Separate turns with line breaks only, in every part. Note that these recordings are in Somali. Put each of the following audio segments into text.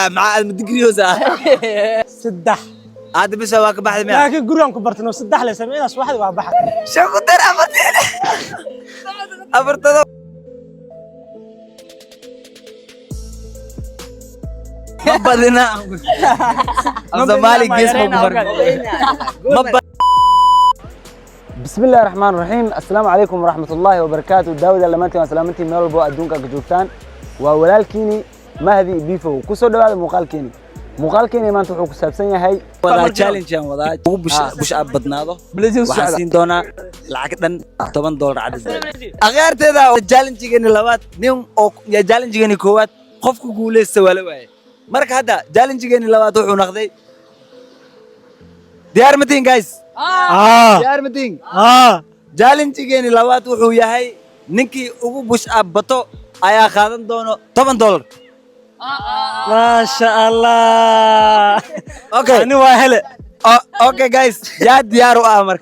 مع المدقريوزا
سدح
هذا بس واك بحد مياه
لكن قريهم كبرتنا سدح لي سمعنا واحد وبحر
شو قدر أبرتين أبرتين مبادنا الزمالك جسمه
بسم الله الرحمن الرحيم السلام عليكم ورحمة الله وبركاته داود لمانتي وسلامتي ميل بو أدونك جوجتان وولالكيني مهدي بيفو كسر دوال مقال كيني ما أنتوا حكوا سابسين هاي
وضع تشالنج يا وضع بوش أبدنا ذا وحاسين دونا لعقدن $10 عدد أغير تذا التشالنج جيني لوات نيوم أو يا تشالنج جيني كوات خفك قولي السوالة واي مرك هذا تشالنج جيني لوات وحنا خذي ديار متين جايز ديار متين تشالنج جيني لوات وحو ياهي نكي أبو بوش أبطو أيا خادم دونو $10
ما شاء الله
اوكي
أنا واهلة
اوكي جايز يا ديارو امرك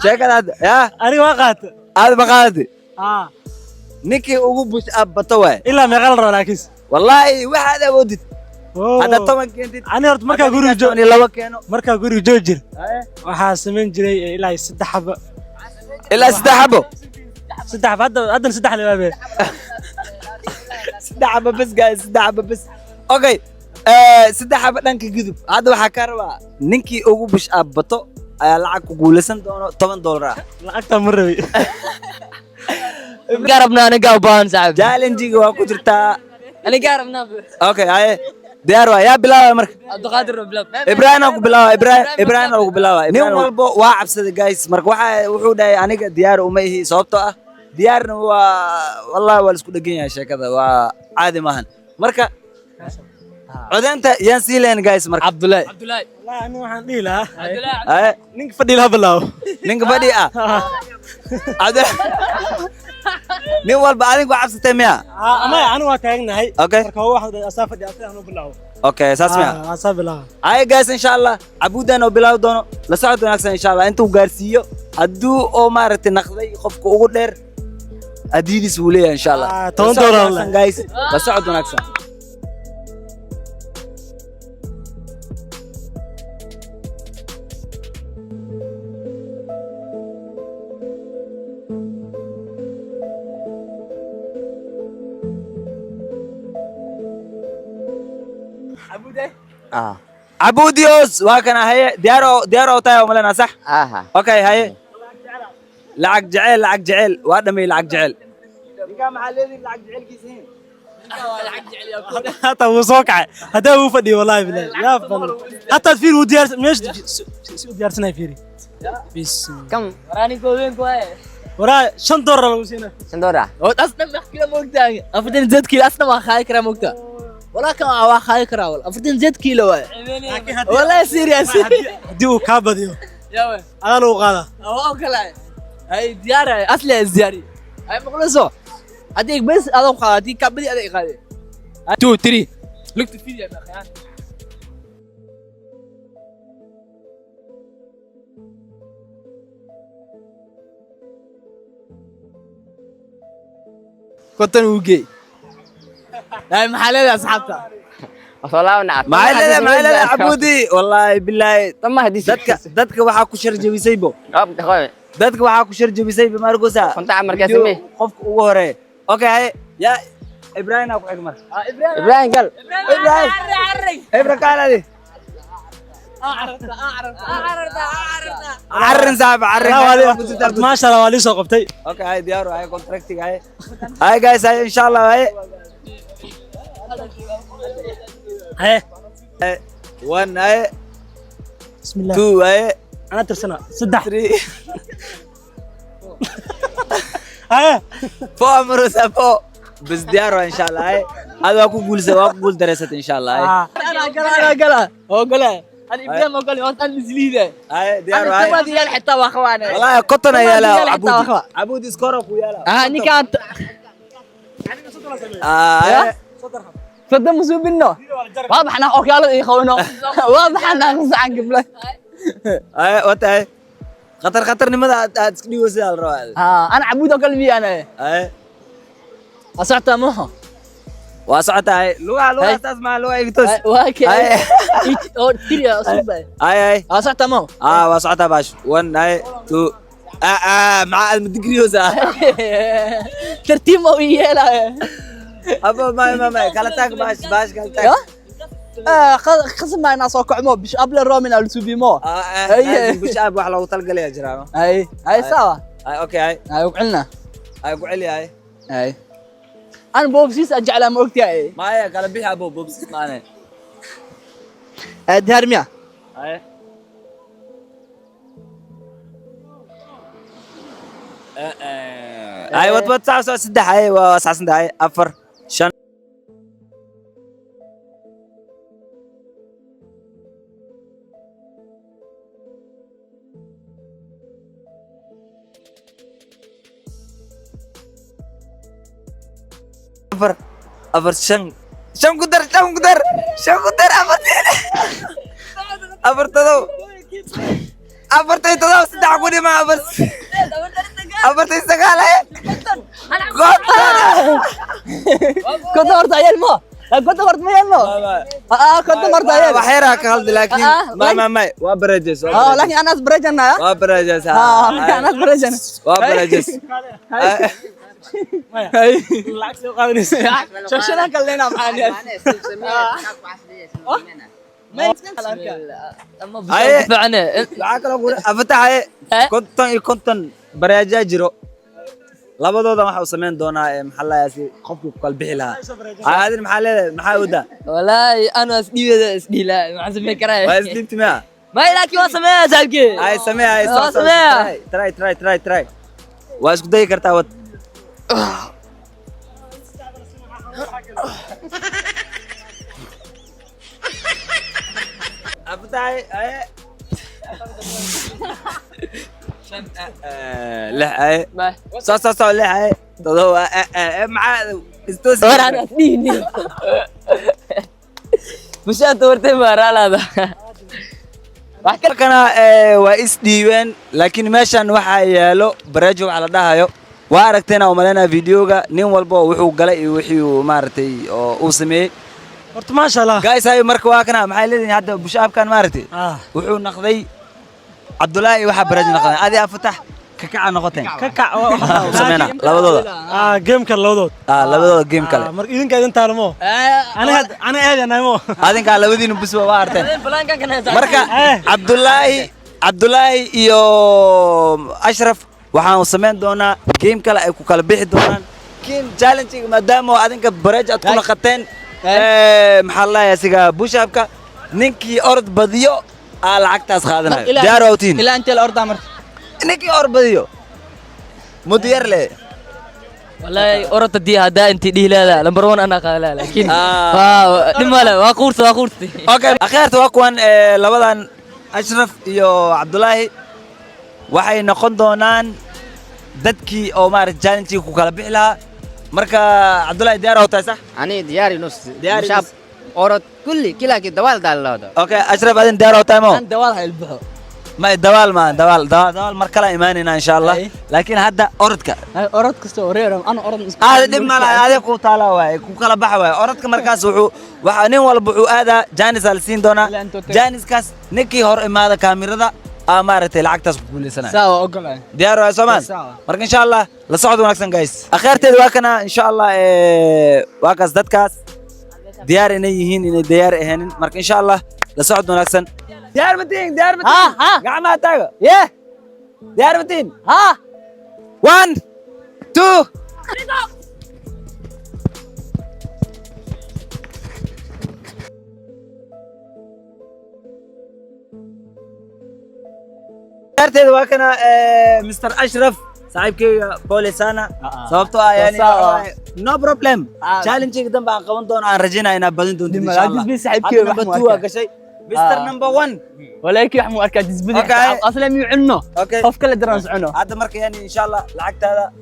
شيك هذا يا
أنا واقعت
هذا بقادي نيكي ugu bush abbato way
إلا ما غلط راكيس
والله واحد ودد هذا طبعا كنت
أنا أرد مركا قولي جو
لو كانوا
مركا قولي جوجر وحاسمين جري إلى 6 حبة
الا استحبوا
6 حبة هذا 6 حبة
استحبوا بس جايز استحبوا بس اوكي saddex xaba dhanka gudub hadda waxa ka rabaa ninkii ugu bush abbato ayaa lacag ku guulaysan doono $10 ah
lacagta ma rabi
قربنا انا قاوبان صاحب
challenge-ga waa ku jirtaa
انا قربنا
okay haye diyaar waa yaa bilaabay marka
عبد القادر بلاب
Ibrahim ku bilaabay Ibrahim ku bilaabay nin walbo waa cabsada guys marka waxa wuxuu dhahay aniga diyaar uma ihi sababtoo ah diyaarna waa wallahi waa isku dhagan yahay sheekada waa caadi maahan marka عدنت يان سيلين جايز مرك
عبد الله
والله أنا waxaan dhihi lahaa
اي
ninka fadhi la bilaabo
ninka fadhi ah عبد nin walba adigu cabsatay miya
ana waa taagnahay
okay
marka waxa asaa fadhi asaa bilaabo
okay saas miya
asaa bilaabo
ay guys insha Allah abudan oo bilaabo doono la socod wanaagsan insha Allah intuu gaarsiiyo haduu oo maaragtay naqday qofka ugu dheer adiidis uu leeyahay insha Allah
$10
guys la socod wanaagsan عبوديوس وهكذا هي ديارو تايو ملنا صح؟ اوكي هي لعق جعل وادمي لعق جعل كم محلين لعق جعل كيسين
حتى هو صوقع هذا هو فدي والله بالله يا فن حتى في وديار مش وديار سنه فيري بس
كم راني كوين كوي
ورا $5 لو سينا
سندورا اصلا بحكي له موقتا افضل زيت كيلو اصلا ما خاي كرا موقتا ولكن waa خاي كرا ولا افضل زيت كيلو والله سيريس
ديو كابديو
يا
انا لو قاده
او كلا هاي ديار اصلي الزياري هاي مخلصو اديك بس انا قادي كبدي اديك قادي 2 3 لقت الفيديو يا اخي كنت نوجي هاي محلل اصحابتها
والله ونعت
ما لا عبودي والله بالله
طب هدي
dadka waxa ku sharjabisay bo dadka waxa ku sharjabisay markusa
كنت عمر قاسمي
qofka ugu hore okay ya Ibrahim aku xigmar
ابراهيم قال
Ibrahim kaaladi عرن صاحب عرن
ما شاء الله والي soo qabtay
okay hay diyaar hay contracting hay guys hay inshallah hay
هاي
1 hay
بسم الله
2 hay
انا ترسنا 6
3
هاي
4 مرسا 4 بس ديارو ان شاء الله هاي هذا اكو قول درست ان شاء الله هاي
انا قال هو قال انا ابراهيم قال لي انت نزليده
هاي ديارو
انا ما
هاي
ديال حتى واخوانا
والله قطنا يا لا
والله
عبودي عبودي سكورك ويا لا
هاني كانت صدق مسوب منه واضح انا اوكي يلا يخونه واضح انا غزعان قبله
هاي وتاي خطر نمدا اسكدي وسال روال
انا عبود قلبي انا
هاي
اصعت معه
واسعتها هاي لغة تسمع لغة يكتوس
واكي
هاي
او تري اصبع
هاي
اصعت تمام
واسعتها باش 1 هاي 2 مع المدقريوزة
ترتيب ما ويالا
ابو ما كالتاك باش كالتاك
خصم معي ناس وقع مو بش قبل الرومين او السوبي مو
هي مش اب واحد لو طلق لي اجرا
هاي سوا
هاي اوكي هاي
وقعنا
قعلي
هاي انا بوبسيس اجعل على موقتي هاي
ما هي قال بيها ابو بوبس معنا
دهرميا
هاي هاي وات 9 6 هاي واسع 6 هاي افر شن افر شن قدر افر تدو افر تدو 6 قولي ما افر تستقال
كنت مرت عيال ما كنت مرت عيال ما كنت مرت عيال
وحيرها كهلد لكن ما وبرجس
لكن انا برجنا
وبرجس
انا برجنا
وبرجس
هاي العكس لو قادنيس
شو شنو كلنا معانا
هاي lacag kala gure afatahay konton baraaja jiro labadooda waxa uu sameyn doonaa maxaa la yaasi qofku ku qalbixi lahaa aadin maxaa leedahay maxaa wada
والله انا اسدي لا ما اسمي كراي
waa isdibti ma
ما لكن ما سمعها سالكي
ay samee ay try waa isku day kartaa wad afatahay ay لا ay soo leh ay todo maxaa istoos
انا اسديني مش انت ورتي مارال هذا
kana waa isdhiibeen laakiin meeshan waxa yaalo barajo waxa la dhahayo waa aragteena oo malena videoga nin walba wuxuu galay iyo wixii uu maartay oo uu sameeyay
horta ma sha Allah
guys ay marka waa kana maxay leedahay hadda bushaabkan maartay wuxuu naqday Abdullaahi waxa barajo naqday adi afatax kakaca noqoteen
kakac
sameena labadooda
game kan labadood
labadooda game kale
mar idinka idin taalmo ana aadanaaymo
adinka labadiina bus waa arteen marka Abdullaahi iyo Ashraf waxaan sameyn doonaa game kale ay ku kala bixi doonaan game challenge maadaama adinka barajo aad ku naqateen maxaa la yaasiga bushaabka ninkii orod badiyo lacagtaas qaadanayo diyaar awtiin
الى انت الارض امر
ninkii orod badiyo mudiyar le
والله أردت دي هدا أنت دي لا نمبر 1 أنا قال لا لكن دملا واقورتي
اوكي اخيرته waa kuwan labadan Ashraf iyo Abdullaahi waxay noqon doonaan dadkii oo maarag challenge ku kala bixi lahaa marka Abdullaahi diyaar oo tahay sax
أنا دياري نص
دياري
مشاب
نص.
أورد كل دوال دال هذا
اوكي Ashraf adin diyaar oo tahay mo
أنا دوال هيلبحو
ما دawal mar kala iimaanina insha Allah laakiin hadda orodka
أردت كستو ريرم أنا أرد
dib ma laha adiga ku taala waay ku kala bax waay orodka markaas wuxuu waxa nin walba wuxuu aadaa Janis al siin doona Janiskaas ninkii hor imaada kaamirada maaragtay lacagtaas ku guuleysanay
سوا أقول
diyaar waa Soomaan marka insha Allah la socod wanaagsan guys akhaarteeda waa kana insha Allah waa kaas dadkaas diyaar inay yihiin inay diyaar ahaanin marka insha Allah la socod wanaagsan diyaar matiin gacmaha taaga diyaar matiin 1 2 arteeda waa kana Mr Ashraf saaxiibkeyga Polisana sababtoo ah yani no problem challenge dan baan qaban doonaa aan rajaynayaa inaad badin doonto insha Allah number 2 waa gashay Mr number 1
ولكن يحمو أركاد جزبدي أصلا ميعنو خوف كل دران سعنو
هذا مركي يعني إن شاء الله لعقت هذا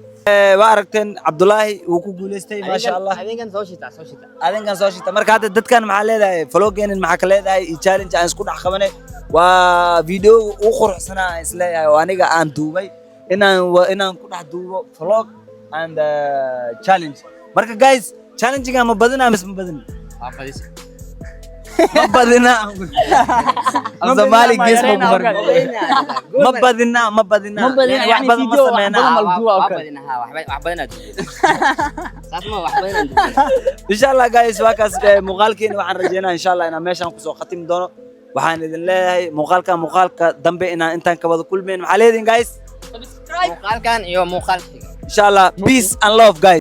وأركتن عبد الله وكوكو ليستي ما شاء الله
هذين كان سوشيتا
هذين كان سوشيتا مركي هذا دت كان مع هذا فلوجين مع كل هذا تشالنج عن سكون حخمنه وفيديو آخر سنة إسلام وأنا قاعد دوبي إن كنا دوبي فلوج and challenge مركي guys challenge-ga ma badina mise ma badina
Waa fadhiis.
ma badina Soomaali gees ma bar ma badina
badina,
wax
yani
badan ma
video wax
sameynaa
badan ma-
Waa
okay.
badina haa wax badan aad. Saas ma wax badan aad.
insha Allah guys waa kaas muuqaalkeena waxaan rajeynayaa insha Allah inaan meeshan ku soo khatimi doono waxaan idin leeyahay muuqaalka dambe inaan intaan ka wada kulmeen maxaa leediin guys
Muuqaalkan iyo muuqaalkiga.
insha Allah peace and love guys